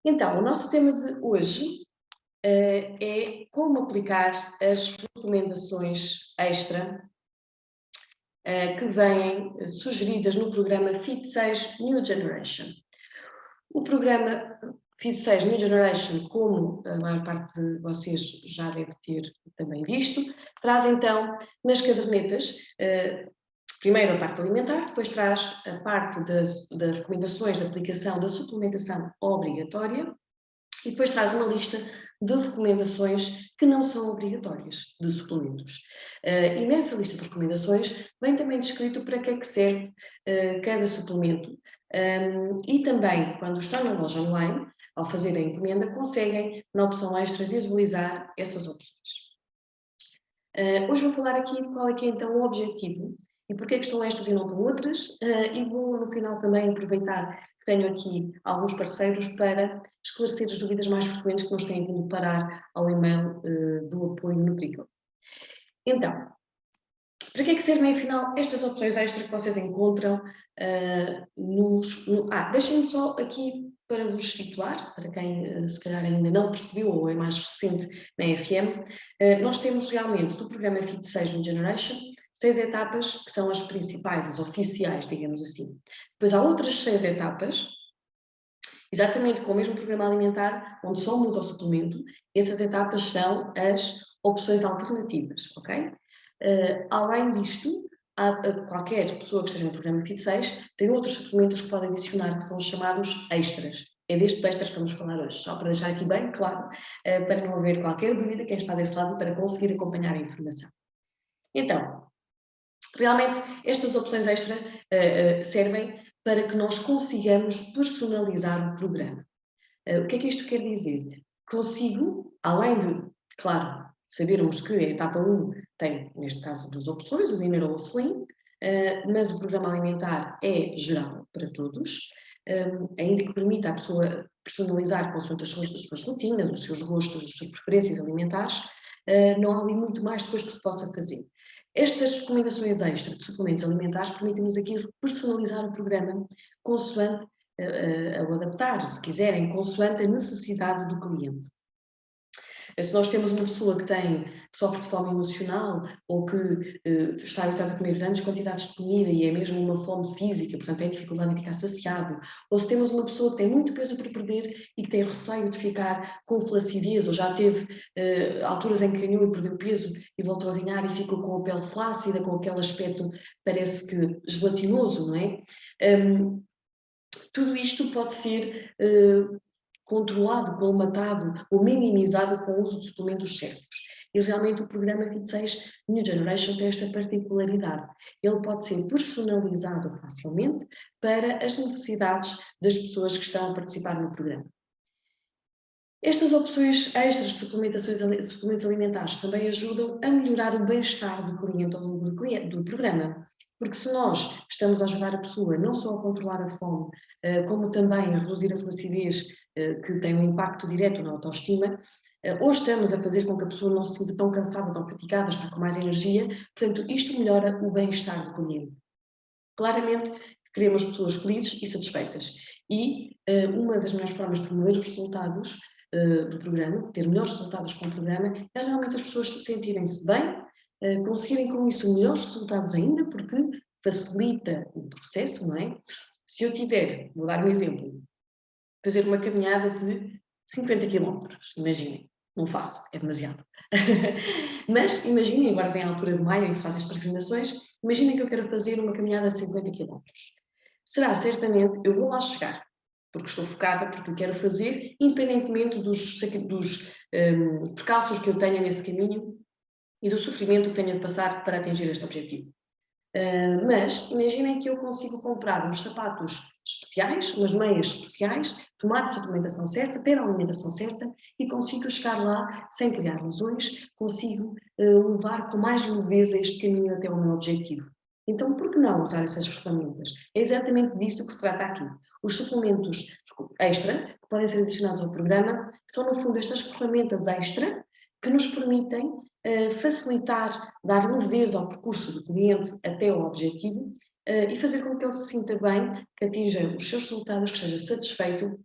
Então, o nosso tema de hoje é como aplicar as recomendações extra que vêm sugeridas no programa FIT6 New Generation. O programa FIT6 New Generation, como a maior parte de vocês já deve ter também visto, traz então nas cadernetas primeiro a parte alimentar, depois traz a parte das recomendações de aplicação da suplementação obrigatória e depois traz uma lista de recomendações que não são obrigatórias de suplementos. E nessa lista de recomendações vem também descrito para que é que serve cada suplemento. E também, quando estão na loja online, ao fazer a encomenda, conseguem, na opção extra, visualizar essas opções. Hoje vou falar aqui de qual é que é então o objetivo e porque é que estão estas e não estão outras, e vou no final também aproveitar que tenho aqui alguns parceiros para esclarecer as dúvidas mais frequentes que nos têm vindo parar ao e-mail do apoio Nutricor. Então, para que é que servem afinal estas opções extras que vocês encontram deixem-me só aqui para vos situar, para quem se calhar ainda não percebeu ou é mais recente na FM, nós temos realmente do programa FIT6 New Generation 6 etapas que são as principais, as oficiais, digamos assim. Depois há outras 6 etapas, exatamente com o mesmo programa alimentar, onde só muda o suplemento. Essas etapas são as opções alternativas, ok? Além disto, qualquer pessoa que esteja no programa FIT6 tem outros suplementos que podem adicionar, que são os chamados extras. É destes extras que vamos falar hoje, só para deixar aqui bem claro, para não haver qualquer dúvida quem está desse lado e para conseguir acompanhar a informação. Então, realmente estas opções extra servem para que nós consigamos personalizar o programa. O que é que isto quer dizer? Consigo, além de, claro, sabermos que a etapa 1 tem, neste caso, 2 opções, o Linear ou o Slim, mas o programa alimentar é geral para todos, ainda que permita à pessoa personalizar consoante as suas rotinas, os seus gostos, as suas preferências alimentares, não há ali muito mais depois que se possa fazer. Estas recomendações extra de suplementos alimentares permitem-nos aqui personalizar o programa consoante ao adaptar, se quiserem, consoante a necessidade do cliente. Se nós temos uma pessoa que sofre de fome emocional ou que está habituada a comer grandes quantidades de comida e é mesmo uma fome física, portanto tem dificuldade em ficar saciado, ou se temos uma pessoa que tem muito peso para perder e que tem receio de ficar com flacidez, ou já teve alturas em que ganhou e perdeu peso e voltou a ganhar e ficou com a pele flácida, com aquele aspecto parece que gelatinoso, não é? Tudo isto pode ser controlado, colmatado ou minimizado com o uso de suplementos certos. E realmente o programa FIT6 New Generation tem esta particularidade. Ele pode ser personalizado facilmente para as necessidades das pessoas que estão a participar no programa. Estas opções extras de suplementos alimentares também ajudam a melhorar o bem-estar do cliente ao longo do programa. Porque se nós estamos a ajudar a pessoa não só a controlar a fome, como também a reduzir a flacidez, que tem um impacto direto na autoestima, ou estamos a fazer com que a pessoa não se sinta tão cansada, tão fatigada, está com mais energia, portanto, isto melhora o bem-estar do cliente. Claramente, queremos pessoas felizes e satisfeitas. E uma das melhores formas de promover os resultados do programa, de ter melhores resultados com o programa, é realmente as pessoas sentirem-se bem, conseguirem com isso melhores resultados ainda, porque facilita o processo, não é? Se eu tiver, vou dar um exemplo, fazer uma caminhada de 50 km, imaginem, não faço, é demasiado. Mas imaginem, agora vem a altura de maio em que se fazem as peregrinações, imaginem que eu quero fazer uma caminhada de 50 km. Será certamente, eu vou lá chegar, porque estou focada, porque eu quero fazer, independentemente dos percalços que eu tenha nesse caminho e do sofrimento que tenha de passar para atingir este objetivo. Mas imaginem que eu consigo comprar uns sapatos especiais, umas meias especiais, tomar a suplementação certa, ter a alimentação certa e consigo chegar lá sem criar lesões, consigo levar com mais leveza este caminho até ao meu objetivo. Então, por que não usar essas ferramentas? É exatamente disso que se trata aqui. Os suplementos extra, que podem ser adicionados ao programa, são no fundo estas ferramentas extra que nos permitem facilitar, dar leveza ao percurso do cliente até ao objetivo e fazer com que ele se sinta bem, que atinja os seus resultados, que esteja satisfeito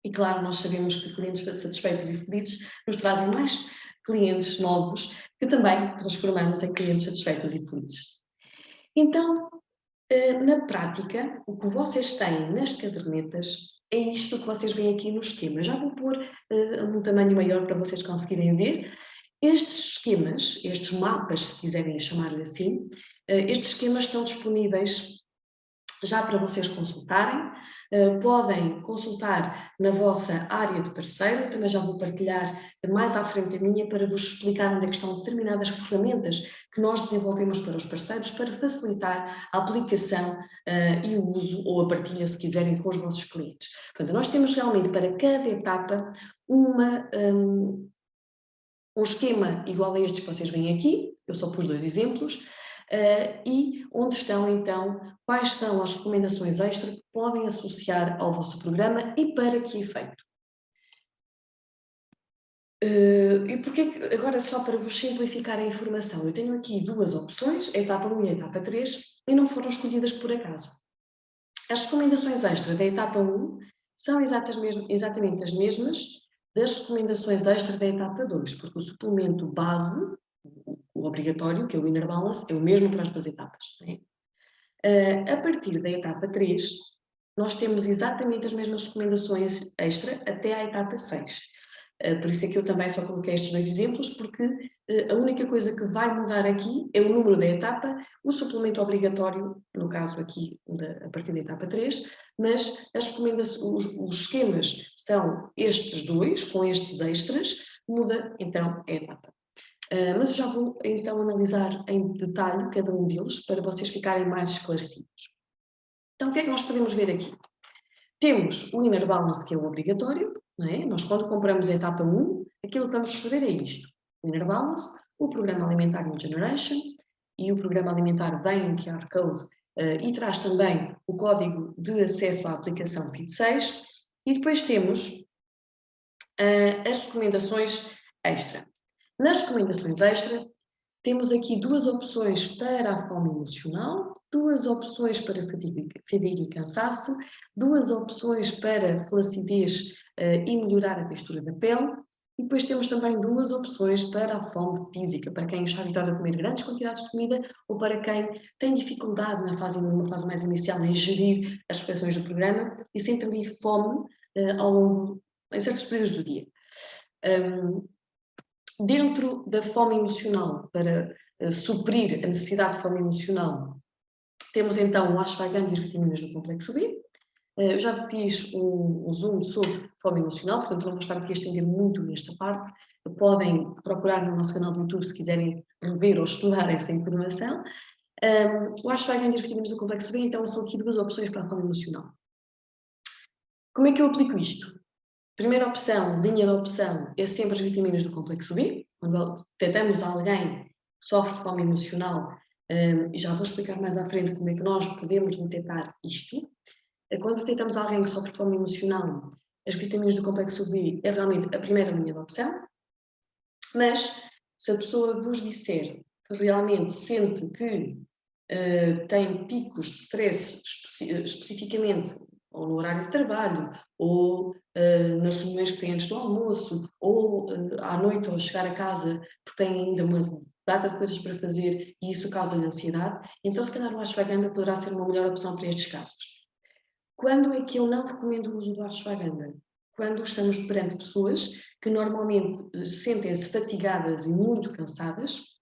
E claro, nós sabemos que clientes satisfeitos e felizes nos trazem mais clientes novos que também transformamos em clientes satisfeitos e felizes. Então, na prática, o que vocês têm nas cadernetas é isto que vocês veem aqui no esquema. Já vou pôr um tamanho maior para vocês conseguirem ver. Estes esquemas, estes mapas, se quiserem chamar-lhe assim, estes esquemas estão disponíveis já para vocês consultarem. Podem consultar na vossa área de parceiro, também já vou partilhar mais à frente a minha para vos explicar onde é que estão determinadas ferramentas que nós desenvolvemos para os parceiros para facilitar a aplicação e o uso ou a partilha, se quiserem, com os vossos clientes. Portanto, nós temos realmente para cada etapa um esquema igual a estes que vocês veem aqui, eu só pus 2 exemplos, e onde estão então quais são as recomendações extra que podem associar ao vosso programa e para que efeito. E porquê que, agora só para vos simplificar a informação, eu tenho aqui 2 opções, a etapa 1 e a etapa 3, e não foram escolhidas por acaso. As recomendações extra da etapa 1 são exatamente as mesmas das recomendações extra da etapa 2, porque o suplemento base, o obrigatório, que é o Inner Balance, é o mesmo para as 2 etapas. Né? A partir da etapa 3, nós temos exatamente as mesmas recomendações extra até à etapa 6. Por isso é que eu também só coloquei estes 2 exemplos, porque a única coisa que vai mudar aqui é o número da etapa, o suplemento obrigatório, no caso aqui a partir da etapa 3, mas os esquemas são estes 2, com estes extras, muda então a etapa. Mas eu já vou então analisar em detalhe cada um deles para vocês ficarem mais esclarecidos. Então o que é que nós podemos ver aqui? Temos o Inner Balance, que é o obrigatório, não é? Nós quando compramos a etapa 1, aquilo que vamos receber é isto. O Inner Balance, o Programa Alimentar New Generation e o Programa Alimentar vem um QR Code e traz também o código de acesso à aplicação FIT6 e depois temos as recomendações extra. Nas recomendações extra, temos aqui 2 opções para a fome emocional, 2 opções para fadiga e cansaço, 2 opções para flacidez e melhorar a textura da pele, e depois temos também 2 opções para a fome física, para quem está habituado a comer grandes quantidades de comida ou para quem tem dificuldade numa fase mais inicial em gerir as refeições do programa e sente ali fome em certos períodos do dia. Dentro da fome emocional, para suprir a necessidade de fome emocional, temos então o ashwagandha e as vitaminas do complexo B. Eu já fiz um zoom sobre fome emocional, portanto não vou estar aqui a estender muito nesta parte. Podem procurar no nosso canal do YouTube se quiserem rever ou estudar essa informação. O ashwagandha e as vitaminas do complexo B, então, são aqui 2 opções para a fome emocional. Como é que eu aplico isto? Primeira opção, linha de opção, é sempre as vitaminas do complexo B. Quando detectamos alguém que sofre de fome emocional, e já vou explicar mais à frente como é que nós podemos detectar isto. Quando detectamos alguém que sofre de fome emocional, as vitaminas do complexo B é realmente a primeira linha de opção. Mas, se a pessoa vos disser que realmente sente que tem picos de stress especificamente ou no horário de trabalho, ou nas reuniões que têm antes do almoço, ou à noite ao chegar a casa porque tem ainda uma data de coisas para fazer e isso causa-lhe ansiedade, então se calhar o ashwagandha poderá ser uma melhor opção para estes casos. Quando é que eu não recomendo o uso do ashwagandha? Quando estamos perante pessoas que normalmente sentem-se fatigadas e muito cansadas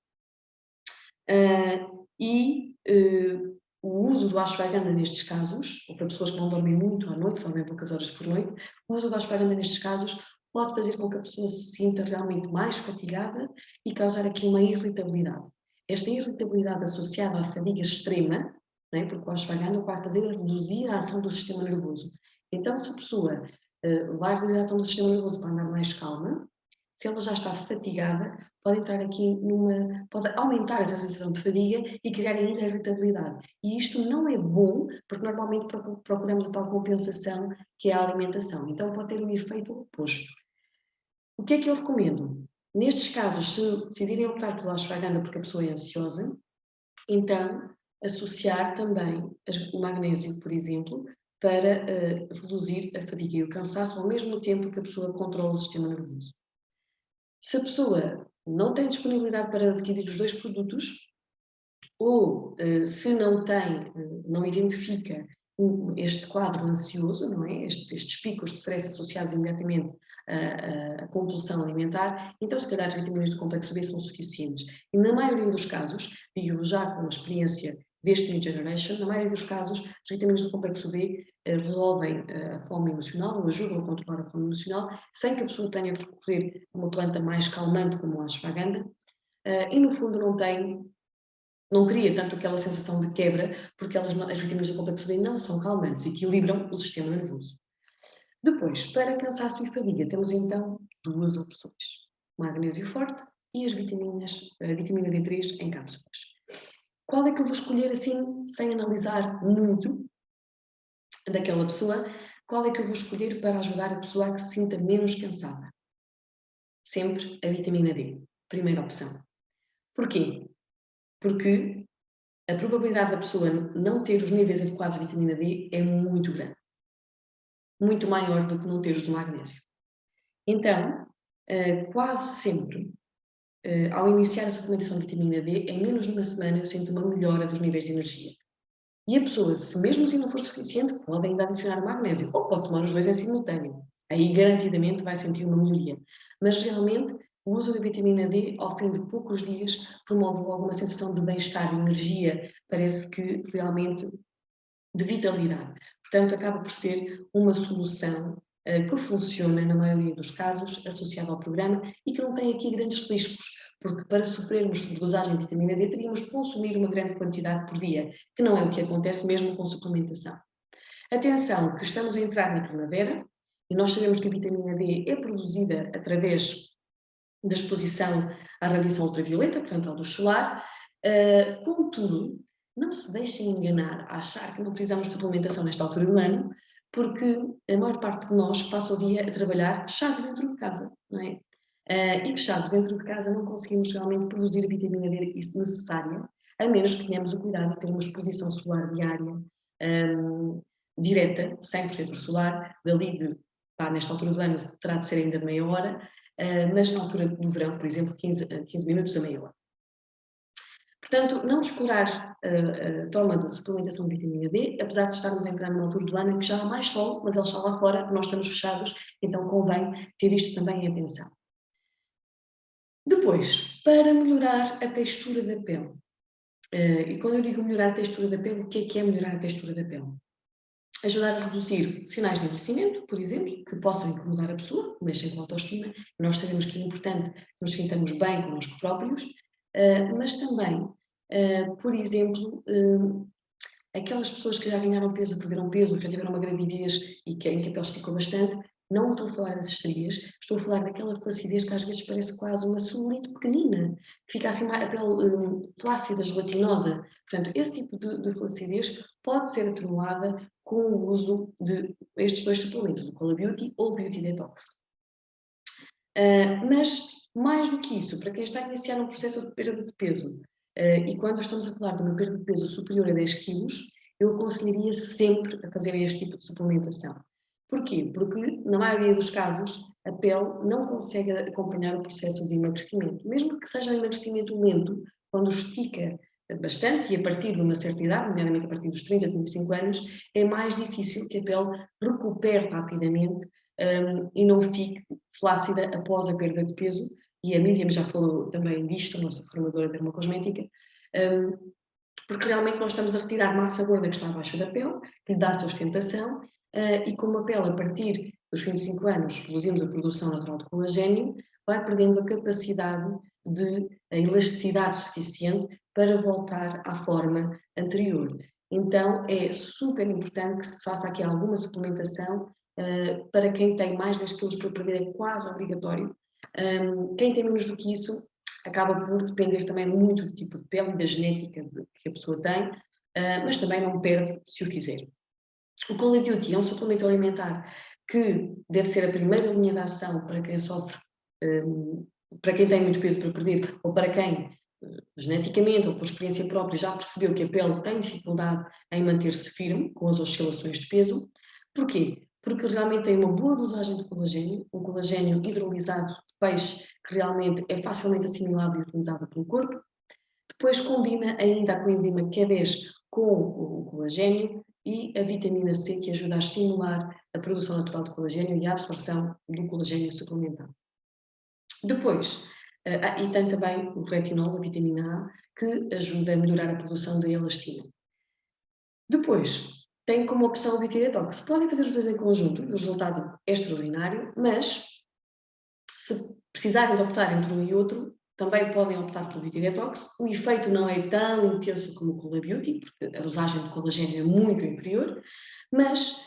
o uso do ashwagandha nestes casos, ou para pessoas que não dormem muito à noite, dormem poucas horas por noite, o uso do ashwagandha nestes casos pode fazer com que a pessoa se sinta realmente mais fatigada e causar aqui uma irritabilidade. Esta irritabilidade associada à fadiga extrema, não é? Porque o ashwagandha vai fazer reduzir a ação do sistema nervoso. Então, se a pessoa vai reduzir a ação do sistema nervoso para andar mais calma, se ela já está fatigada, pode entrar aqui pode aumentar essa sensação de fadiga e criar ainda irritabilidade. E isto não é bom, porque normalmente procuramos a tal compensação que é a alimentação. Então pode ter um efeito oposto. O que é que eu recomendo? Nestes casos, se decidirem optar pelo ashwagandha porque a pessoa é ansiosa, então associar também o magnésio, por exemplo, para reduzir a fadiga e o cansaço ao mesmo tempo que a pessoa controla o sistema nervoso. Se a pessoa não tem disponibilidade para adquirir os dois produtos, ou se não identifica este quadro ansioso, não é? Estes picos de stress associados imediatamente à compulsão alimentar, então se calhar as vitaminas do complexo B são suficientes. E na maioria dos casos, digo já com a experiência deste New Generation, na maioria dos casos as vitaminas do complexo B resolvem a fome emocional, ou ajudam a controlar a fome emocional, sem que a pessoa tenha de recorrer a uma planta mais calmante como a ashwagandha, e no fundo não cria tanto aquela sensação de quebra, porque as vitaminas do complexo B não são calmantes, equilibram o sistema nervoso. Depois, para cansaço e fadiga, temos então duas opções: magnésio forte e a vitamina D3 em cápsulas. Qual é que eu vou escolher assim, sem analisar muito daquela pessoa, qual é que eu vou escolher para ajudar a pessoa a que se sinta menos cansada? Sempre a vitamina D, primeira opção. Porquê? Porque a probabilidade da pessoa não ter os níveis adequados de vitamina D é muito grande. Muito maior do que não ter os do magnésio. Então, quase sempre, ao iniciar a suplementação de vitamina D, em menos de uma semana eu sinto uma melhora dos níveis de energia. E a pessoa, se mesmo assim não for suficiente, pode ainda adicionar o magnésio, ou pode tomar os dois em simultâneo. Aí, garantidamente, vai sentir uma melhoria. Mas, realmente, o uso da vitamina D, ao fim de poucos dias, promove logo uma sensação de bem-estar, de energia, parece que realmente de vitalidade. Portanto, acaba por ser uma solução que funciona, na maioria dos casos, associada ao programa e que não tem aqui grandes riscos, porque para sofrermos sobredosagem de vitamina D teríamos de consumir uma grande quantidade por dia, que não é o que acontece mesmo com suplementação. Atenção, que estamos a entrar na primavera e nós sabemos que a vitamina D é produzida através da exposição à radiação ultravioleta, portanto à luz solar. Contudo, não se deixem enganar a achar que não precisamos de suplementação nesta altura do ano, porque a maior parte de nós passa o dia a trabalhar fechado dentro de casa, não é? E fechados dentro de casa não conseguimos realmente produzir a vitamina D necessária, a menos que tenhamos o cuidado de ter uma exposição solar diária, direta, sem protetor solar, nesta altura do ano terá de ser ainda de meia hora, mas na altura do verão, por exemplo, 15 minutos a meia hora. Portanto, não descurar a toma de suplementação de vitamina D, apesar de estarmos a entrar numa altura do ano em que já há mais sol, mas ele está lá fora, nós estamos fechados, então convém ter isto também em atenção. Depois, para melhorar a textura da pele. E quando eu digo melhorar a textura da pele, o que é melhorar a textura da pele? Ajudar a reduzir sinais de envelhecimento, por exemplo, que possam incomodar a pessoa, que mexem com a autoestima. Nós sabemos que é importante que nos sintamos bem connosco próprios, mas também, por exemplo, aquelas pessoas que já ganharam peso, perderam peso, que já tiveram uma gravidez e em que a pele esticou bastante, não estou a falar das estrias, estou a falar daquela flacidez que às vezes parece quase uma celulite pequenina, que fica assim a pele flácida, gelatinosa. Portanto, esse tipo de flacidez pode ser atenuada com o uso de estes dois suplementos, o Cola Beauty ou o Beauty Detox. Mas, mais do que isso, para quem está a iniciar um processo de perda de peso, e quando estamos a falar de uma perda de peso superior a 10 kg, eu aconselharia sempre a fazer este tipo de suplementação. Porquê? Porque, na maioria dos casos, a pele não consegue acompanhar o processo de emagrecimento. Mesmo que seja um emagrecimento lento, quando estica bastante, e a partir de uma certa idade, nomeadamente a partir dos 30, 35 anos, é mais difícil que a pele recupere rapidamente e não fique flácida após a perda de peso. E a Miriam já falou também disto, a nossa formadora de dermocosmética, porque realmente nós estamos a retirar massa gorda que está abaixo da pele, que lhe dá sustentação, e como a pele, a partir dos 25 anos, reduzimos a produção natural de colagênio, vai perdendo a capacidade a elasticidade suficiente para voltar à forma anterior. Então, é super importante que se faça aqui alguma suplementação. Para quem tem mais 10 kg para perder é quase obrigatório. Quem tem menos do que isso acaba por depender também muito do tipo de pele e da genética que a pessoa tem, mas também não perde se o fizer. O Cola Beauty é um suplemento alimentar que deve ser a primeira linha de ação para quem sofre, para quem tem muito peso para perder ou para quem geneticamente ou por experiência própria já percebeu que a pele tem dificuldade em manter-se firme com as oscilações de peso. Porquê? Porque realmente tem uma boa dosagem de colagênio, um colagênio hidrolisado de peixe que realmente é facilmente assimilado e utilizado pelo corpo. Depois combina ainda a coenzima Q10 com o colagênio e a vitamina C, que ajuda a estimular a produção natural de colagênio e a absorção do colagênio suplementado. Depois, e tem também o retinol, a vitamina A, que ajuda a melhorar a produção da elastina. Depois, tem como opção o Beauty Detox. Podem fazer os dois em conjunto, o resultado é extraordinário, mas se precisarem de optar entre um e outro, também podem optar pelo Beauty Detox. O efeito não é tão intenso como o Cola Beauty, porque a dosagem de colagênio é muito inferior, mas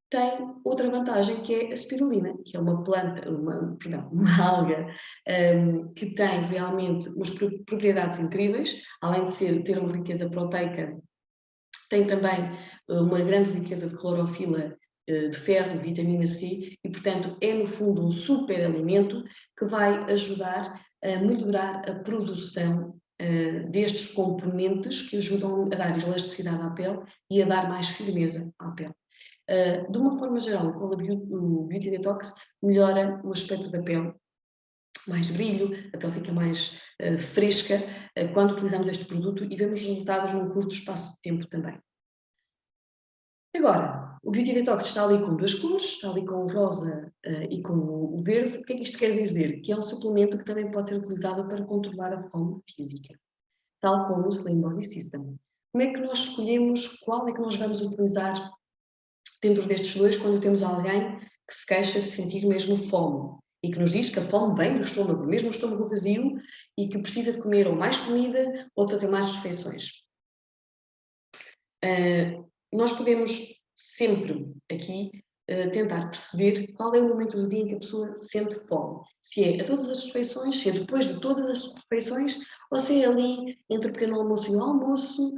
tem outra vantagem, que é a spirulina, que é uma planta, uma alga que tem realmente umas propriedades incríveis, além de ter uma riqueza proteica, tem também uma grande riqueza de clorofila, de ferro, vitamina C, e portanto é no fundo um super alimento que vai ajudar a melhorar a produção destes componentes que ajudam a dar elasticidade à pele e a dar mais firmeza à pele. De uma forma geral, o Beauty Detox melhora o aspecto da pele, mais brilho, a pele fica mais fresca quando utilizamos este produto e vemos resultados num curto espaço de tempo também. Agora, o Beauty Detox está ali com duas cores, está ali com o rosa e com o verde. O que é que isto quer dizer? Que é um suplemento que também pode ser utilizado para controlar a fome física, tal como o Slim Body System. Como é que nós escolhemos qual é que nós vamos utilizar dentro destes dois quando temos alguém que se queixa de sentir mesmo fome e que nos diz que a fome vem do estômago, mesmo o estômago vazio, e que precisa de comer ou mais comida ou de fazer mais refeições? Nós podemos sempre aqui tentar perceber qual é o momento do dia em que a pessoa sente fome. Se é a todas as refeições, se é depois de todas as refeições, ou se é ali entre o pequeno almoço e o almoço,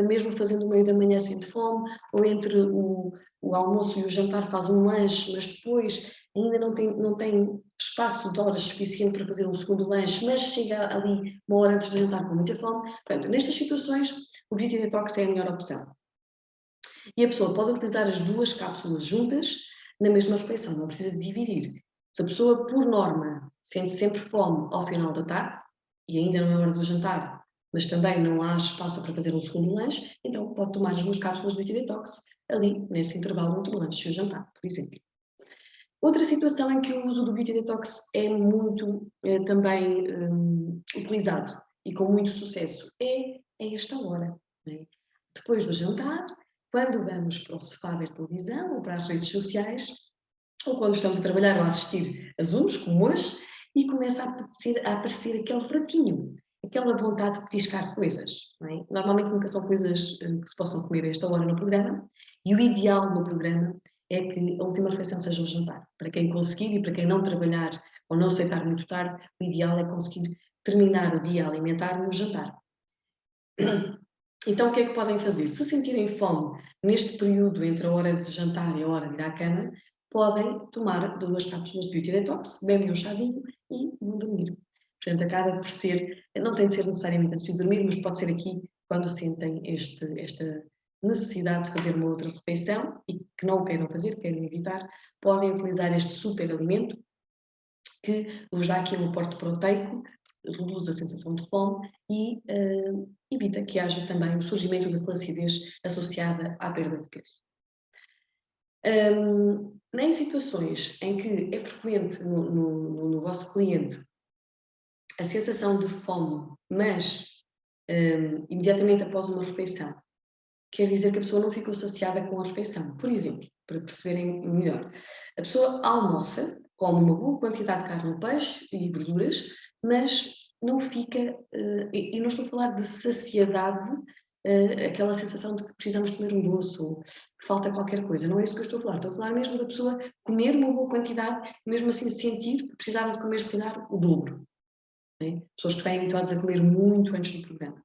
mesmo fazendo o meio da manhã sente fome, ou entre o almoço e o jantar faz um lanche, mas depois ainda não tem espaço de horas suficiente para fazer um segundo lanche, mas chega ali uma hora antes do jantar com muita fome. Portanto, nestas situações, o Beauty Detox é a melhor opção. E a pessoa pode utilizar as duas cápsulas juntas na mesma refeição, não precisa de dividir. Se a pessoa, por norma, sente sempre fome ao final da tarde, e ainda não é hora do jantar, mas também não há espaço para fazer um segundo lanche, então pode tomar as duas cápsulas de Beauty Detox ali, nesse intervalo entre o lanche e o jantar, por exemplo. Outra situação em que o uso do Beauty Detox é muito também utilizado e com muito sucesso é esta hora. Né? Depois do jantar, quando vamos para o sofá ver televisão ou para as redes sociais, ou quando estamos a trabalhar ou a assistir a Zooms, como hoje, e começa a aparecer aquele ratinho, aquela vontade de petiscar coisas. Não é? Normalmente nunca são coisas que se possam comer a esta hora no programa, e o ideal no programa é que a última refeição seja o jantar. Para quem conseguir e para quem não trabalhar ou não aceitar muito tarde, o ideal é conseguir terminar o dia alimentar no jantar. Então, o que é que podem fazer? Se sentirem fome neste período entre a hora de jantar e a hora de ir à cama, podem tomar 2 cápsulas de Beauty Detox, bebem um chazinho e vão dormir. Portanto, acaba por ser, não tem de ser necessariamente antes de dormir, mas pode ser aqui quando sentem esta necessidade de fazer uma outra refeição e que não o queiram fazer, querem evitar, podem utilizar este super alimento que vos dá aqui um aporte proteico, reduz a sensação de fome e evita que haja também o surgimento da flacidez associada à perda de peso. Em situações em que é frequente no vosso cliente a sensação de fome, mas imediatamente após uma refeição, quer dizer que a pessoa não ficou saciada com a refeição. Por exemplo, para perceberem melhor, a pessoa almoça, come uma boa quantidade de carne, peixe e verduras, mas não fica, e não estou a falar de saciedade, aquela sensação de que precisamos comer um doce ou que falta qualquer coisa. Não é isso que eu estou a falar mesmo da pessoa comer uma boa quantidade e mesmo assim sentir que precisava de comer, se calhar, o dobro. Né? Pessoas que vêm habituadas a comer muito antes do programa.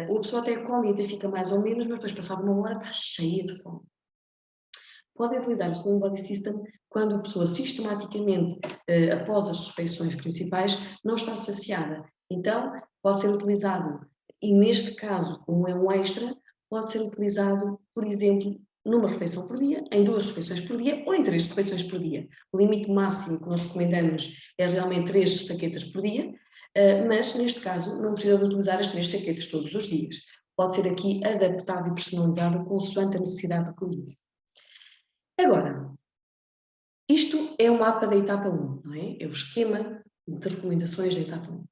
Ou a pessoa até come e até fica mais ou menos, mas depois, passada uma hora, está cheia de fome. Podem utilizar o Slim Body System quando a pessoa sistematicamente, após as refeições principais, não está saciada Então, pode ser utilizado, e neste caso, como é um extra, pode ser utilizado, por exemplo, numa refeição por dia, em 2 refeições por dia ou em 3 refeições por dia. O limite máximo que nós recomendamos é realmente 3 saquetas por dia, mas neste caso não precisa de utilizar as 3 saquetas todos os dias. Pode ser aqui adaptado e personalizado consoante a necessidade do cliente. Agora, isto é o mapa da etapa 1, não é? É o esquema de recomendações da etapa 1.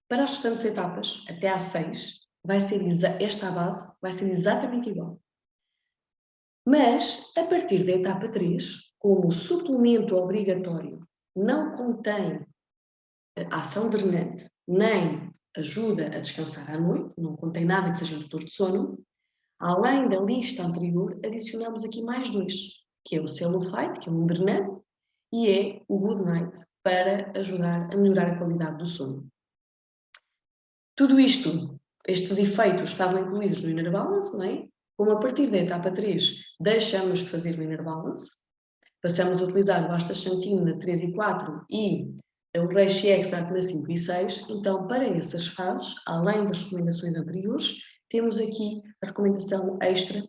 Para as restantes etapas, até à 6, esta base vai ser exatamente igual. Mas, a partir da etapa 3, como o suplemento obrigatório não contém ação drenante, nem ajuda a descansar à noite, não contém nada que seja indutor de sono, além da lista anterior, adicionamos aqui mais 2, que é o Celofite, que é um drenante, e é o Good Night, para ajudar a melhorar a qualidade do sono. Tudo isto, estes efeitos estavam incluídos no Inner Balance, não é? Como a partir da etapa 3 deixamos de fazer o Inner Balance, passamos a utilizar o Astaxantina na 3 e 4 e o Reishi Extract na 5 e 6, então para essas fases, além das recomendações anteriores, temos aqui a recomendação extra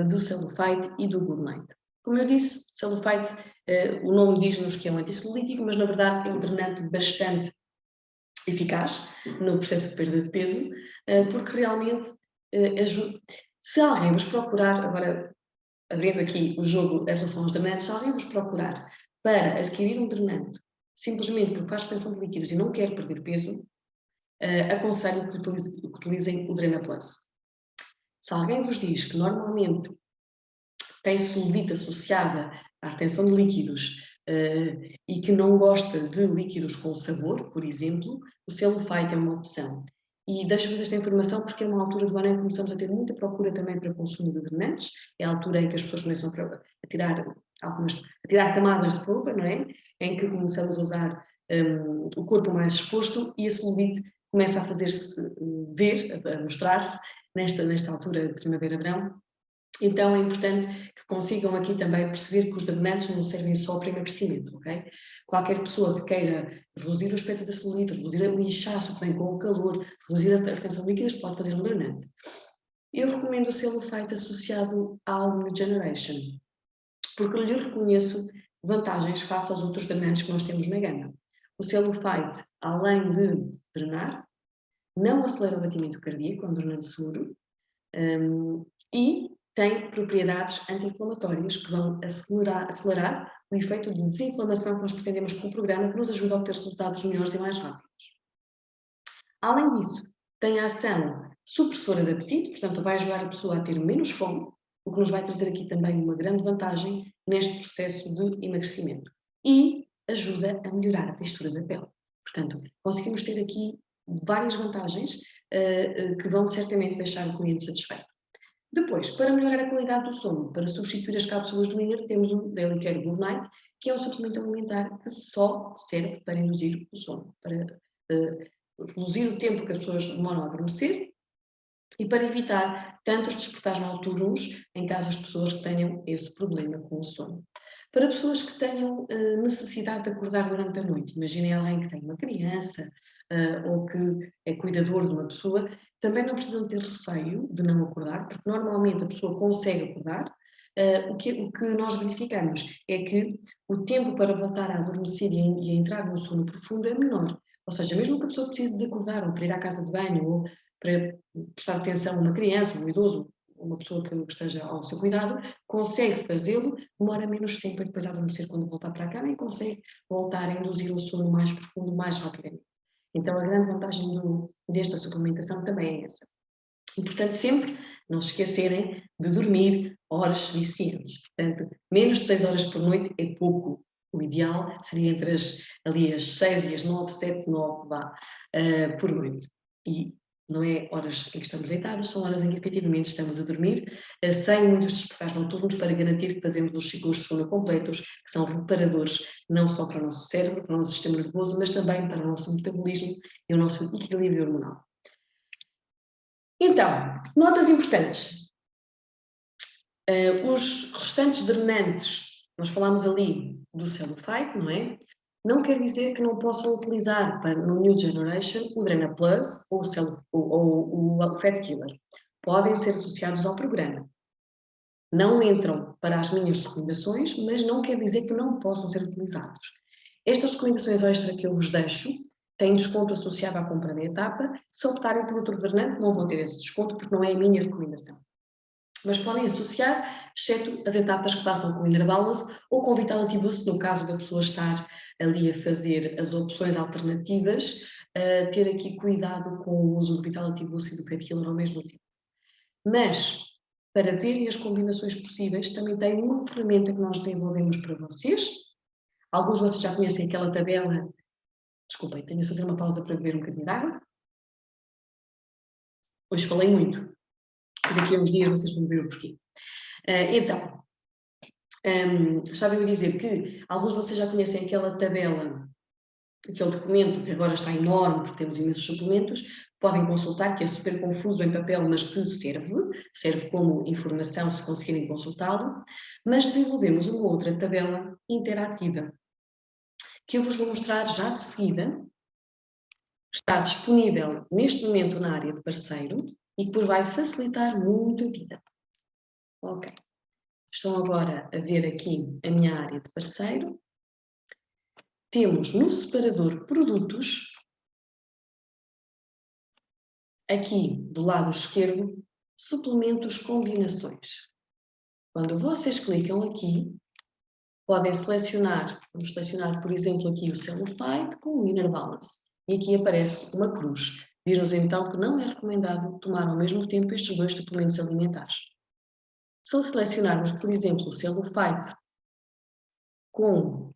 do Celofite e do Good Night. Como eu disse, Celofite, o nome diz-nos que é um antissolítico, mas na verdade é um drenante bastante eficaz no processo de perda de peso, porque realmente ajuda. Se alguém vos procurar, agora abrindo aqui o jogo em relação aos drenantes, se alguém vos procurar para adquirir um drenante simplesmente porque faz retenção de líquidos e não quer perder peso, aconselho que utilizem o Drena Plus. Se alguém vos diz que normalmente tem celulite associada à retenção de líquidos e que não gosta de líquidos com sabor, por exemplo, o Celofite é uma opção. E deixo-vos esta informação porque é uma altura do ano em que começamos a ter muita procura também para consumo de drenantes, é a altura em que as pessoas começam a tirar camadas de roupa, não é? Em que começamos a usar o corpo mais exposto e a celulite começa a fazer-se ver, a mostrar-se nesta altura de primavera-verão. Então é importante que consigam aqui também perceber que os drenantes não servem só para emagrecimento, ok? Qualquer pessoa que queira reduzir o aspecto da celulite, reduzir o inchaço que vem com o calor, reduzir a retenção de líquidos, pode fazer um drenante. Eu recomendo o Celofite associado ao New Generation, porque lhe reconheço vantagens face aos outros drenantes que nós temos na gama. O Celofite, além de drenar, não acelera o batimento cardíaco, é um drenante seguro, e tem propriedades anti-inflamatórias que vão acelerar o efeito de desinflamação que nós pretendemos com o programa, que nos ajuda a obter resultados melhores e mais rápidos. Além disso, tem a ação supressora de apetite, portanto vai ajudar a pessoa a ter menos fome, o que nos vai trazer aqui também uma grande vantagem neste processo de emagrecimento. E ajuda a melhorar a textura da pele. Portanto, conseguimos ter aqui várias vantagens que vão certamente deixar o cliente satisfeito. Depois, para melhorar a qualidade do sono, para substituir as cápsulas do Inner, temos o Daily Care Good Night, que é um suplemento alimentar que só serve para induzir o sono, para reduzir o tempo que as pessoas demoram a adormecer e para evitar tantos despertares noturnos em caso as pessoas que tenham esse problema com o sono. Para pessoas que tenham necessidade de acordar durante a noite, imaginem alguém que tem uma criança ou que é cuidador de uma pessoa, também não precisam ter receio de não acordar, porque normalmente a pessoa consegue acordar. O que nós verificamos é que o tempo para voltar a adormecer e a entrar no sono profundo é menor. Ou seja, mesmo que a pessoa precise de acordar ou para ir à casa de banho ou para prestar atenção a uma criança, um idoso, uma pessoa que esteja ao seu cuidado, consegue fazê-lo, demora menos tempo e depois a adormecer quando voltar para a cama e consegue voltar a induzir um sono mais profundo mais rapidamente. Então a grande vantagem desta suplementação também é essa. E, portanto, sempre não se esquecerem de dormir horas suficientes. Portanto, menos de 6 horas por noite é pouco. O ideal seria entre as 6 e as 9, 7, 9 por noite. E não é horas em que estamos deitados, são horas em que efetivamente estamos a dormir, sem muitos despertares noturnos, para garantir que fazemos os ciclos de sono completos, que são reparadores não só para o nosso cérebro, para o nosso sistema nervoso, mas também para o nosso metabolismo e o nosso equilíbrio hormonal. Então, notas importantes. Os restantes drenantes, nós falámos ali do Celofite, não é? Não quer dizer que não possam utilizar no New Generation o Drena Plus ou o Fat Killer. Podem ser associados ao programa. Não entram para as minhas recomendações, mas não quer dizer que não possam ser utilizados. Estas recomendações extra que eu vos deixo têm desconto associado à compra da etapa. Se optarem por outro drenante, não vão ter esse desconto porque não é a minha recomendação. Mas podem associar, exceto as etapas que passam com Inner Balance ou com Vitality Boost, no caso da pessoa estar ali a fazer as opções alternativas, ter aqui cuidado com o uso do Vitality Boost e do Fat Killer ao mesmo tempo. Mas, para verem as combinações possíveis, também tem uma ferramenta que nós desenvolvemos para vocês. Alguns de vocês já conhecem aquela tabela. Desculpem, tenho de fazer uma pausa para beber um bocadinho de água. Hoje falei muito. Daqui a uns dias vocês vão ver o porquê. Então, estava eu a dizer que alguns de vocês já conhecem aquela tabela, aquele documento que agora está enorme porque temos imensos suplementos, podem consultar, que é super confuso em papel, mas que serve como informação se conseguirem consultá-lo, mas desenvolvemos uma outra tabela interativa, que eu vos vou mostrar já de seguida, está disponível neste momento na área de parceiro e que vos vai facilitar muito a vida. Ok. Estão agora a ver aqui a minha área de parceiro. Temos no separador produtos, aqui do lado esquerdo, suplementos combinações. Quando vocês clicam aqui, podem selecionar, vamos selecionar por exemplo aqui o Cellophyte com o Inner Balance. E aqui aparece uma cruz. Diz-nos então que não é recomendado tomar ao mesmo tempo estes dois suplementos alimentares. Se selecionarmos, por exemplo, o Cellophyte com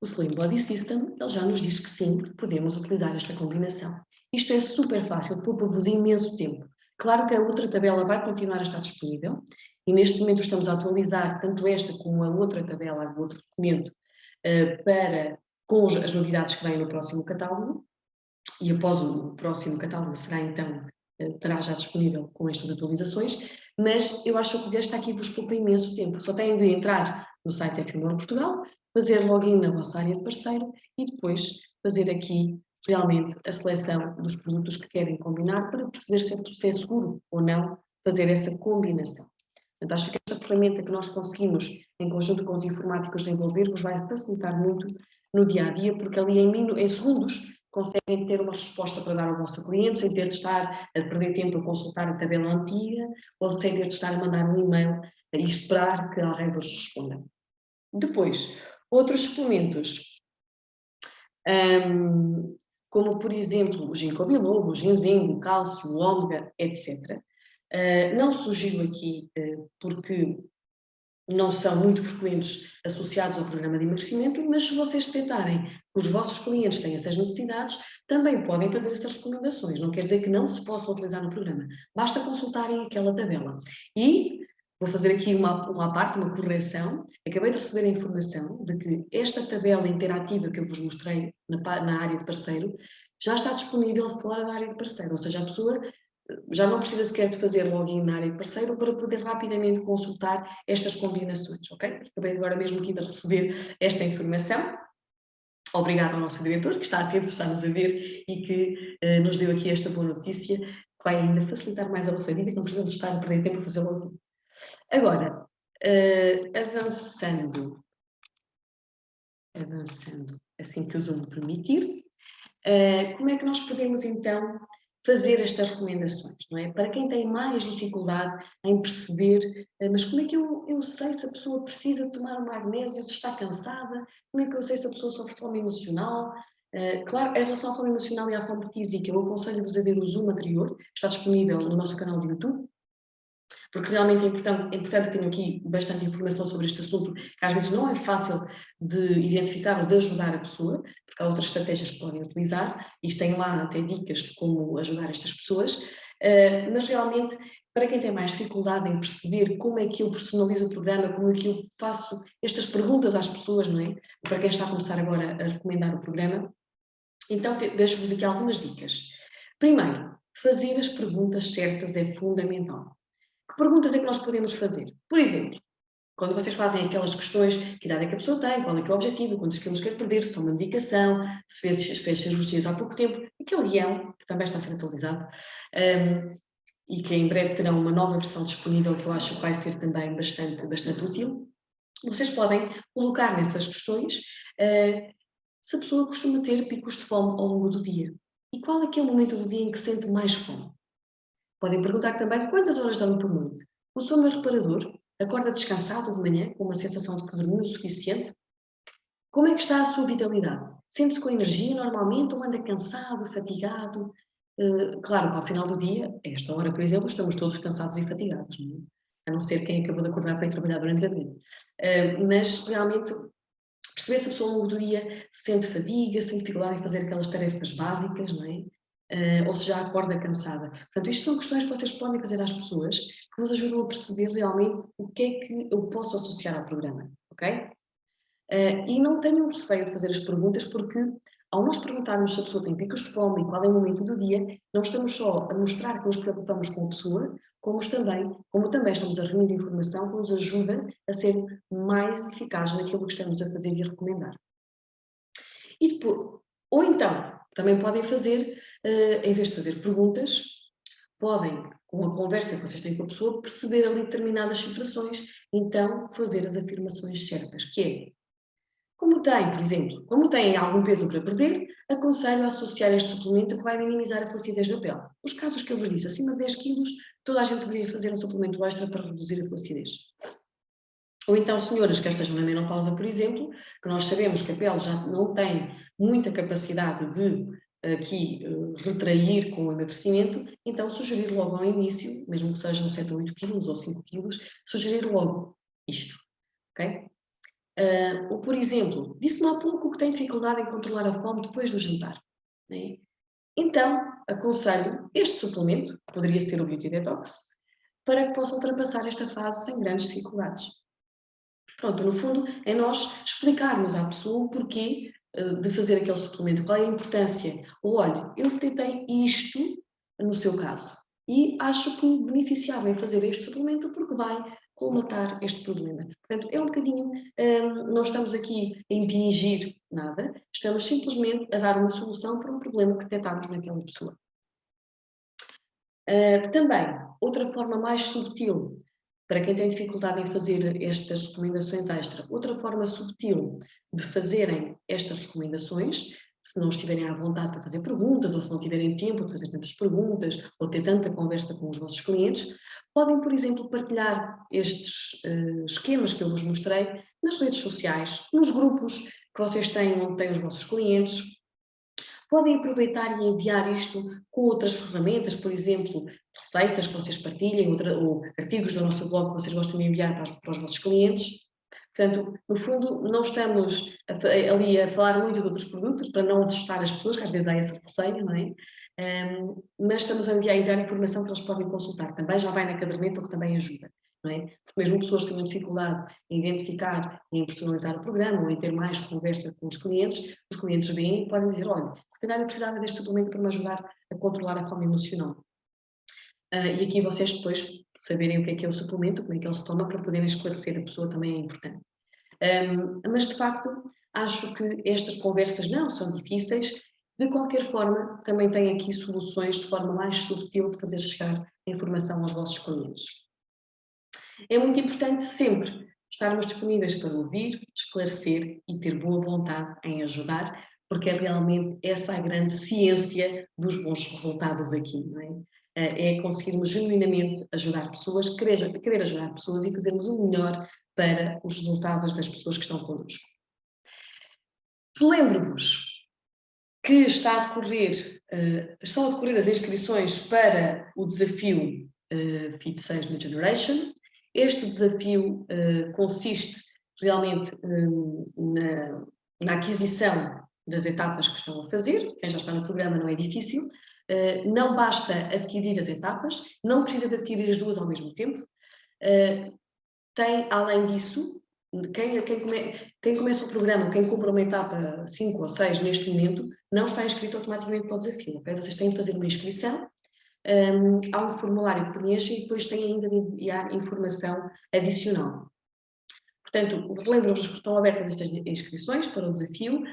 o Slim Body System, ele já nos diz que sim, podemos utilizar esta combinação. Isto é super fácil, poupa-vos imenso tempo. Claro que a outra tabela vai continuar a estar disponível e neste momento estamos a atualizar tanto esta como a outra tabela, o outro documento, com as novidades que vêm no próximo catálogo e após o próximo catálogo será então, terá já disponível com estas atualizações, mas eu acho que esta aqui vos poupa imenso tempo. Só têm de entrar no site FMOR Portugal, fazer login na vossa área de parceiro e depois fazer aqui realmente a seleção dos produtos que querem combinar para perceber se é seguro ou não fazer essa combinação. Portanto, acho que esta ferramenta que nós conseguimos, em conjunto com os informáticos, desenvolver, vos vai facilitar muito no dia-a-dia, porque ali em segundos conseguem ter uma resposta para dar ao vosso cliente, sem ter de estar a perder tempo a consultar a tabela antiga, ou sem ter de estar a mandar um e-mail e esperar que alguém vos responda. Depois, outros suplementos, como por exemplo o ginkgo biloba, o ginseng, o cálcio, o ômega, etc. Não sugiro aqui porque não são muito frequentes associados ao programa de emagrecimento, mas se vocês detectarem que os vossos clientes têm essas necessidades, também podem fazer essas recomendações. Não quer dizer que não se possam utilizar no programa. Basta consultarem aquela tabela. E vou fazer aqui uma parte, uma correção. Acabei de receber a informação de que esta tabela interativa que eu vos mostrei na área de parceiro já está disponível fora da área de parceiro, ou seja, a pessoa já não precisa sequer de fazer login na área de parceiro para poder rapidamente consultar estas combinações, ok? Acabei agora mesmo aqui de receber esta informação. Obrigado ao nosso diretor, que está atento, está-nos a ver e que nos deu aqui esta boa notícia, que vai ainda facilitar mais a vossa vida, que não precisamos estar a perder tempo a fazer login. Agora, avançando, assim que o Zoom permitir, como é que nós podemos então fazer estas recomendações, não é? Para quem tem mais dificuldade em perceber, mas como é que eu sei se a pessoa precisa tomar magnésio, se está cansada, como é que eu sei se a pessoa sofre de fome emocional? Claro, em relação à fome emocional e à fome física, eu aconselho-vos a ver o Zoom anterior, que está disponível no nosso canal de YouTube, porque realmente é importante que tenham aqui bastante informação sobre este assunto, que às vezes não é fácil de identificar ou de ajudar a pessoa, porque há outras estratégias que podem utilizar, e tem lá até dicas de como ajudar estas pessoas, mas realmente, para quem tem mais dificuldade em perceber como é que eu personalizo o programa, como é que eu faço estas perguntas às pessoas, não é? Para quem está a começar agora a recomendar o programa, então deixo-vos aqui algumas dicas. Primeiro, fazer as perguntas certas é fundamental. Que perguntas é que nós podemos fazer? Por exemplo, Quando vocês fazem aquelas questões, que idade é que a pessoa tem, qual é que é o objetivo, quantos quilos quer perder, se toma medicação, se fez cirurgias há pouco tempo, aquele guião, que também está a ser atualizado, e que em breve terão uma nova versão disponível, que eu acho que vai ser também bastante útil, vocês podem colocar nessas questões se a pessoa costuma ter picos de fome ao longo do dia. E qual é que é o momento do dia em que sente mais fome? Podem perguntar também quantas horas dorme por noite. O sono é reparador? Acorda descansado de manhã, com uma sensação de que dormiu o suficiente? Como é que está a sua vitalidade? Sente-se com energia normalmente ou anda cansado, fatigado? Claro que ao final do dia, a esta hora, por exemplo, estamos todos cansados e fatigados, não é? A não ser quem acabou de acordar para ir trabalhar durante a noite. Mas realmente perceber se a pessoa ao longo do dia sente fadiga, sente dificuldade em fazer aquelas tarefas básicas, não é? Ou se já acorda cansada. Portanto, isto são questões que vocês podem fazer às pessoas que vos ajudam a perceber realmente o que é que eu posso associar ao programa, ok? E não tenham receio de fazer as perguntas, porque ao nós perguntarmos se a pessoa tem picos de fome e qual é o momento do dia, não estamos só a mostrar que nos preocupamos com a pessoa, como também estamos a reunir informação que nos ajuda a ser mais eficazes naquilo que estamos a fazer e a recomendar. E depois, ou então, também podem fazer, em vez de fazer perguntas, podem, com a conversa que vocês têm com a pessoa, perceber ali determinadas situações, então fazer as afirmações certas, que é, como tem, por exemplo, como tem algum peso para perder, aconselho a associar este suplemento que vai minimizar a flacidez da pele. Os casos que eu vos disse, acima de 10 quilos, toda a gente deveria fazer um suplemento extra para reduzir a flacidez. Ou então, senhoras que estejam na menopausa, por exemplo, que nós sabemos que a pele já não tem muita capacidade de aqui retrair com o emagrecimento, então sugerir logo ao início, mesmo que sejam 7 ou 8 quilos ou 5 quilos, sugerir logo isto, ok? Ou, por exemplo, disse-me há pouco que tem dificuldade em controlar a fome depois do jantar, né? Então, aconselho este suplemento, que poderia ser o Beauty Detox, para que possa ultrapassar esta fase sem grandes dificuldades. Pronto, no fundo, é nós explicarmos à pessoa o porquê de fazer aquele suplemento, qual é a importância. Ou, olha, eu tentei isto, no seu caso, e acho que beneficiava em fazer este suplemento porque vai colmatar este problema. Portanto, é um bocadinho, não estamos aqui a impingir nada, estamos simplesmente a dar uma solução para um problema que detectamos naquela pessoa. Também, outra forma mais subtil, para quem tem dificuldade em fazer estas recomendações extra, outra forma subtil de fazerem estas recomendações, se não estiverem à vontade para fazer perguntas, ou se não tiverem tempo de fazer tantas perguntas, ou ter tanta conversa com os vossos clientes, podem, por exemplo, partilhar estes esquemas que eu vos mostrei nas redes sociais, nos grupos que vocês têm, onde têm os vossos clientes. Podem aproveitar e enviar isto com outras ferramentas, por exemplo, receitas que vocês partilhem, ou artigos do nosso blog que vocês gostam de enviar para os vossos clientes. Portanto, no fundo, não estamos ali a falar muito de outros produtos para não assustar as pessoas, que às vezes há esse receio, não é? Mas estamos a enviar informação que eles podem consultar. Também já vai na caderneta, o que também ajuda. Não é? Porque mesmo pessoas que tenham dificuldade em identificar e em personalizar o programa ou em ter mais conversa com os clientes veem e podem dizer, olha, se calhar eu precisava deste suplemento para me ajudar a controlar a fome emocional. E aqui vocês depois saberem o que é o suplemento, como é que ele se toma, para poderem esclarecer a pessoa também é importante. Mas de facto, acho que estas conversas não são difíceis. De qualquer forma, também tem aqui soluções de forma mais subtil de fazer chegar a informação aos vossos clientes. É muito importante sempre estarmos disponíveis para ouvir, esclarecer e ter boa vontade em ajudar, porque é realmente essa a grande ciência dos bons resultados aqui, não é? É conseguirmos genuinamente ajudar pessoas, querer ajudar pessoas e fazermos o melhor para os resultados das pessoas que estão connosco. Lembro-vos que estão a decorrer as inscrições para o desafio Fit 6 New Generation. Este desafio consiste realmente na aquisição das etapas que estão a fazer. Quem já está no programa não é difícil. Não basta adquirir as etapas, não precisa de adquirir as duas ao mesmo tempo. Tem, além disso, quem começa o programa, quem compra uma etapa 5 ou 6 neste momento, não está inscrito automaticamente para o desafio. Okay? Vocês têm de fazer uma inscrição, há um formulário que preenchem e depois têm ainda de enviar informação adicional. Portanto, relembro-vos que estão abertas estas inscrições para o desafio.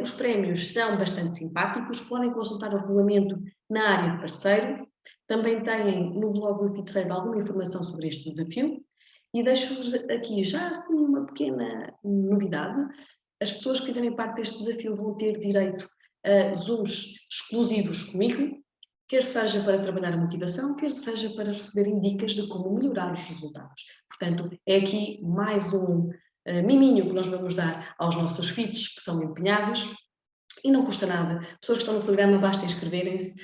Os prémios são bastante simpáticos, podem consultar o regulamento na área de parceiro. Também têm no blog do FitSave alguma informação sobre este desafio. E deixo-vos aqui já assim uma pequena novidade. As pessoas que fizerem parte deste desafio vão ter direito a Zooms exclusivos comigo, quer seja para trabalhar a motivação, quer seja para receberem dicas de como melhorar os resultados. Portanto, é aqui mais um miminho que nós vamos dar aos nossos fits que são empenhados e não custa nada. Pessoas que estão no programa, basta inscreverem-se,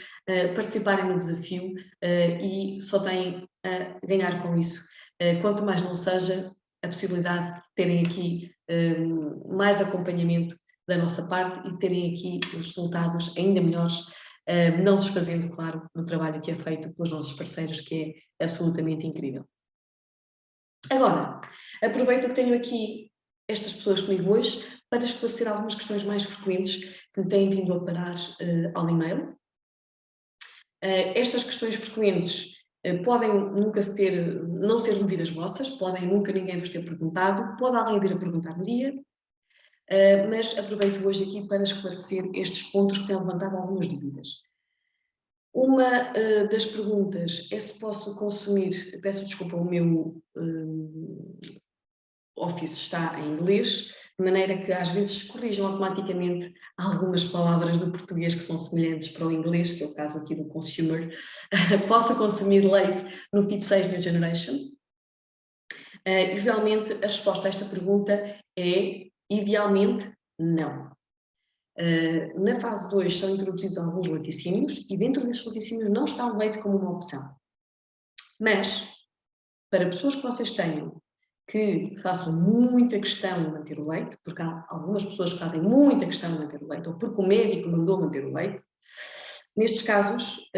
participarem no desafio e só têm a ganhar com isso. Quanto mais não seja a possibilidade de terem aqui mais acompanhamento da nossa parte e terem aqui os resultados ainda melhores, não desfazendo, claro, do trabalho que é feito pelos nossos parceiros, que é absolutamente incrível. Agora, aproveito que tenho aqui estas pessoas comigo hoje para esclarecer algumas questões mais frequentes que me têm vindo a parar ao e-mail. Estas questões frequentes podem nunca não ser devidas vossas, podem nunca ninguém vos ter perguntado, pode alguém vir a perguntar no dia, mas aproveito hoje aqui para esclarecer estes pontos que têm levantado algumas dúvidas. Uma das perguntas é se posso consumir, peço desculpa, o meu Office está em inglês, de maneira que às vezes corrijam automaticamente algumas palavras do português que são semelhantes para o inglês, que é o caso aqui do consumer. Posso consumir leite no FIT6 New Generation? E realmente a resposta a esta pergunta é, idealmente, não. Na fase 2 são introduzidos alguns laticínios e dentro desses laticínios não está o leite como uma opção. Mas, para pessoas que vocês tenham que façam muita questão de manter o leite, porque há algumas pessoas que fazem muita questão de manter o leite, ou porque o médico mandou manter o leite, nestes casos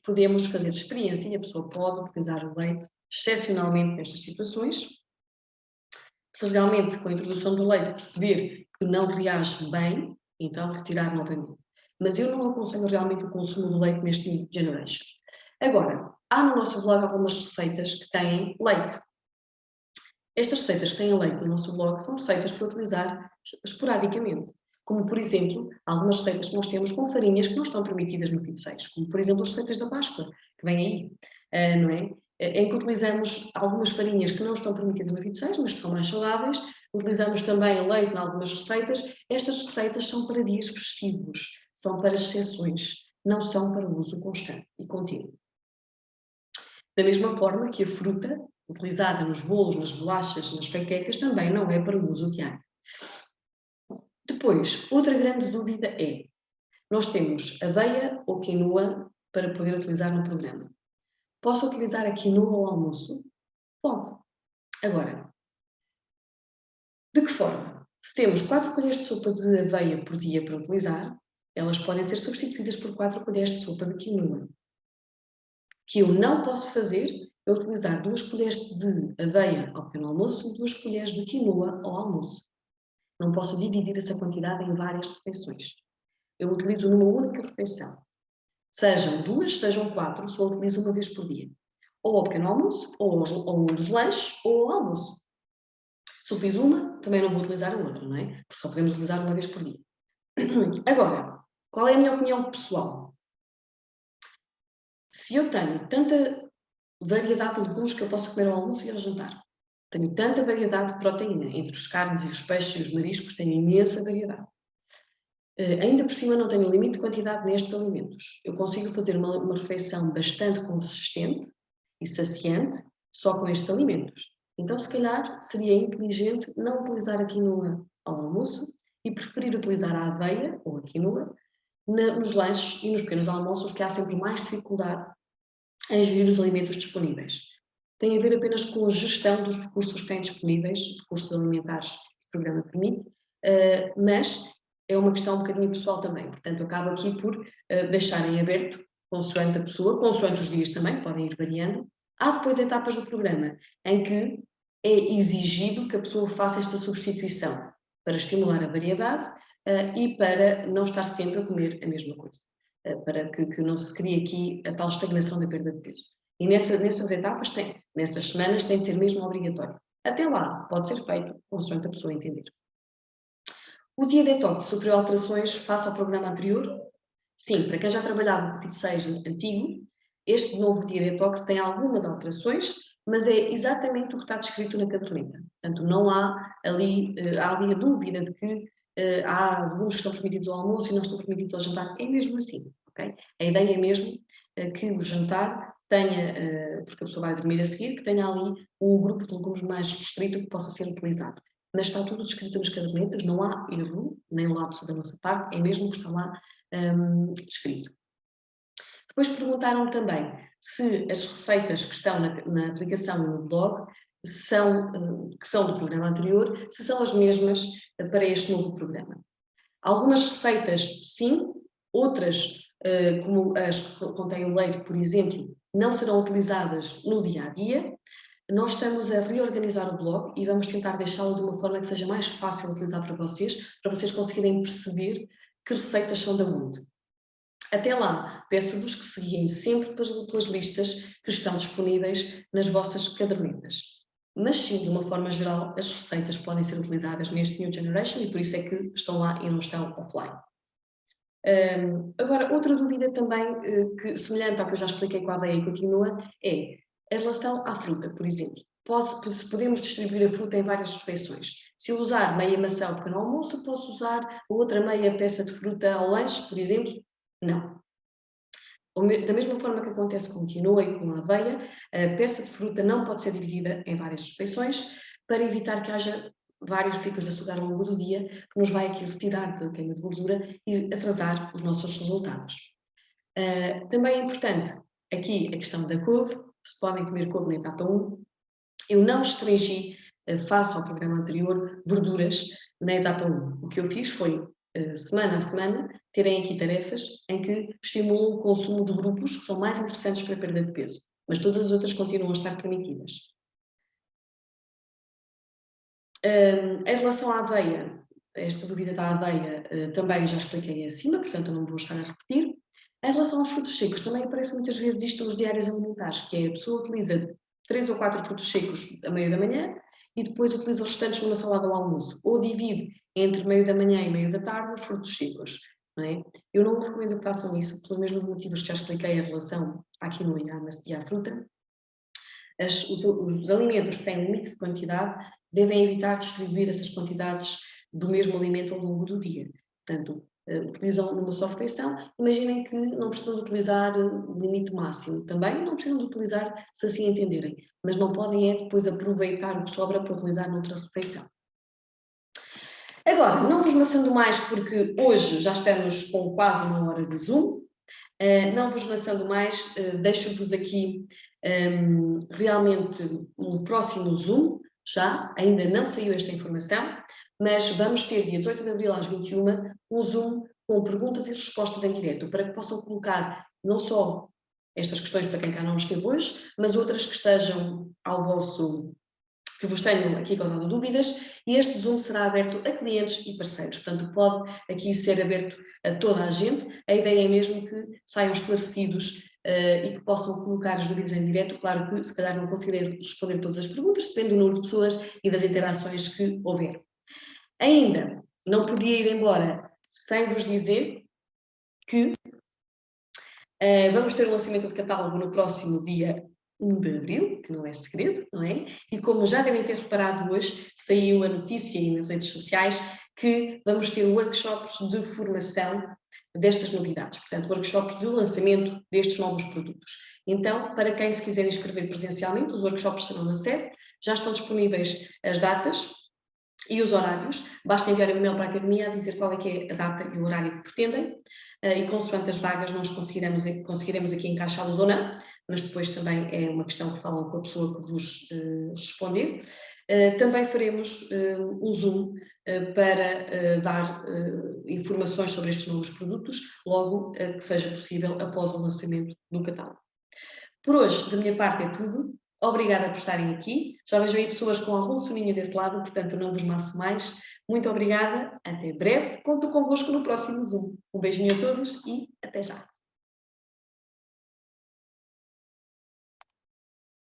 podemos fazer experiência e a pessoa pode utilizar o leite excepcionalmente nestas situações. Se realmente com a introdução do leite perceber que não reage bem, então retirar novamente. Mas eu não aconselho realmente o consumo do leite neste New Generation. Agora, há no nosso blog algumas receitas que têm leite. Estas receitas que têm leite no nosso blog são receitas para utilizar esporadicamente. Como, por exemplo, algumas receitas que nós temos com farinhas que não estão permitidas no FIT6, como, por exemplo, as receitas da Páscoa, que vêm aí, não é? Em que utilizamos algumas farinhas que não estão permitidas no FIT6, mas que são mais saudáveis. Utilizamos também leite em algumas receitas. Estas receitas são para dias festivos, são para exceções, não são para uso constante e contínuo. Da mesma forma que a fruta, utilizada nos bolos, nas bolachas, nas panquecas, também não é para uso diário. Depois, outra grande dúvida é, nós temos aveia ou quinoa para poder utilizar no programa. Posso utilizar a quinoa ao almoço? Pode. Agora, de que forma? Se temos 4 colheres de sopa de aveia por dia para utilizar, elas podem ser substituídas por 4 colheres de sopa de quinoa. O que eu não posso fazer é utilizar 2 colheres de aveia ao pequeno almoço e 2 colheres de quinoa ao almoço. Não posso dividir essa quantidade em várias refeições. Eu utilizo numa única refeição. Sejam 2, sejam 4, só utilizo uma vez por dia. Ou ao pequeno almoço, ou um dos lanches, ou ao almoço. Se utilizo uma, também não vou utilizar a outra, não é? Porque só podemos utilizar uma vez por dia. Agora, qual é a minha opinião pessoal? Se eu tenho tanta variedade de legumes que eu posso comer ao almoço e ao jantar, tenho tanta variedade de proteína, entre os carnes e os peixes e os mariscos, tenho imensa variedade. Ainda por cima não tenho limite de quantidade nestes alimentos. Eu consigo fazer uma refeição bastante consistente e saciante só com estes alimentos. Então, se calhar, seria inteligente não utilizar a quinoa ao almoço e preferir utilizar a aveia ou a quinoa nos lanches e nos pequenos almoços, que há sempre mais dificuldade em gerir os alimentos disponíveis. Tem a ver apenas com a gestão dos recursos que têm disponíveis, recursos alimentares que o programa permite, mas é uma questão um bocadinho pessoal também. Portanto, eu acabo aqui por deixar em aberto, consoante a pessoa, consoante os dias também, podem ir variando. Há depois etapas do programa em que é exigido que a pessoa faça esta substituição para estimular a variedade e para não estar sempre a comer a mesma coisa, para que não se crie aqui a tal estagnação da perda de peso. E nessas etapas, nessas semanas, tem de ser mesmo obrigatório. Até lá, pode ser feito consoante a pessoa entender. O dia detox sofreu alterações face ao programa anterior? Sim, para quem já trabalhava com o Fit 6 antigo, este novo dia detox tem algumas alterações, mas é exatamente o que está descrito na caderneta. Portanto, não há ali, há ali a dúvida de que há legumes que estão permitidos ao almoço e não estão permitidos ao jantar. É mesmo assim, ok? A ideia é mesmo que o jantar tenha, porque a pessoa vai dormir a seguir, que tenha ali um grupo de legumes mais restrito que possa ser utilizado. Mas está tudo descrito nas cadernetas, não há erro, nem lapso da nossa parte, é mesmo o que está lá escrito. Depois perguntaram também se as receitas que estão na aplicação e no blog que são do programa anterior, se são as mesmas para este novo programa. Algumas receitas, sim, outras, como as que contêm o leite, por exemplo, não serão utilizadas no dia-a-dia. Nós estamos a reorganizar o blog e vamos tentar deixá-lo de uma forma que seja mais fácil de utilizar para vocês conseguirem perceber que receitas são da onde. Até lá, peço-vos que seguiem sempre pelas listas que estão disponíveis nas vossas cadernetas. Mas sim, de uma forma geral, as receitas podem ser utilizadas neste New Generation e por isso é que estão lá e não estão offline. Agora, outra dúvida também, semelhante ao que eu já expliquei com a aveia e com a quinoa, é em relação à fruta, por exemplo. Podemos distribuir a fruta em várias refeições. Se eu usar meia maçã ao pequeno almoço, posso usar a outra meia peça de fruta ao lanche, por exemplo? Não. Da mesma forma que acontece com a quinoa e com a aveia, a peça de fruta não pode ser dividida em várias refeições para evitar que haja vários picos de açúcar ao longo do dia, que nos vai aqui retirar da queima de gordura e atrasar os nossos resultados. Também é importante aqui a questão da couve, se podem comer couve na etapa 1. Eu não restringi, face ao programa anterior, verduras na etapa 1. O que eu fiz foi, semana a semana, terem aqui tarefas em que estimulam o consumo de grupos que são mais interessantes para a perda de peso, mas todas as outras continuam a estar permitidas. Em relação à aveia, esta dúvida da aveia também já expliquei acima, portanto eu não vou estar a repetir. Em relação aos frutos secos, também aparece muitas vezes isto nos diários alimentares, que é a pessoa utiliza 3 ou 4 frutos secos a meio da manhã e depois utiliza os restantes numa salada ao almoço, ou divide entre meio da manhã e meio da tarde os frutos secos. Não é? Eu não recomendo que façam isso, pelos mesmos motivos que já expliquei em relação à quinoa e à fruta. Os alimentos que têm limite de quantidade devem evitar distribuir essas quantidades do mesmo alimento ao longo do dia. Portanto, utilizam numa só refeição. Imaginem que não precisam de utilizar o limite máximo. Também não precisam de utilizar, se assim entenderem. Mas não podem é depois aproveitar o que sobra para utilizar noutra refeição. Agora, não vos maçando mais, porque hoje já estamos com quase 1 hora de Zoom. Não vos maçando mais, deixo-vos aqui realmente um próximo Zoom, já, ainda não saiu esta informação, mas vamos ter dia 18 de abril às 21h um Zoom com perguntas e respostas em direto, para que possam colocar não só estas questões para quem cá não esteve hoje, mas outras que estejam que vos tenham aqui causado dúvidas, e este Zoom será aberto a clientes e parceiros, portanto pode aqui ser aberto a toda a gente. A ideia é mesmo que saiam esclarecidos e que possam colocar as dúvidas em direto. Claro que se calhar não conseguirem responder todas as perguntas, depende do número de pessoas e das interações que houver. Ainda não podia ir embora sem vos dizer que vamos ter o lançamento de catálogo no próximo dia 1 de abril, que não é segredo, não é? E como já devem ter reparado hoje, saiu a notícia aí nas redes sociais que vamos ter workshops de formação destas novidades, portanto, workshops de lançamento destes novos produtos. Então, para quem se quiser inscrever presencialmente, os workshops serão na sede, já estão disponíveis as datas e os horários, basta enviar um e-mail para a Academia a dizer qual é que é a data e o horário que pretendem, e consoante as vagas nós conseguiremos aqui encaixá-los ou não, mas depois também é uma questão que falam com a pessoa que vos responder. Também faremos um Zoom para dar informações sobre estes novos produtos, logo que seja possível após o lançamento do catálogo. Por hoje, da minha parte, é tudo. Obrigada por estarem aqui. Já vejo aí pessoas com algum soninho desse lado, portanto não vos maço mais. Muito obrigada, até breve. Conto convosco no próximo Zoom. Um beijinho a todos e até já.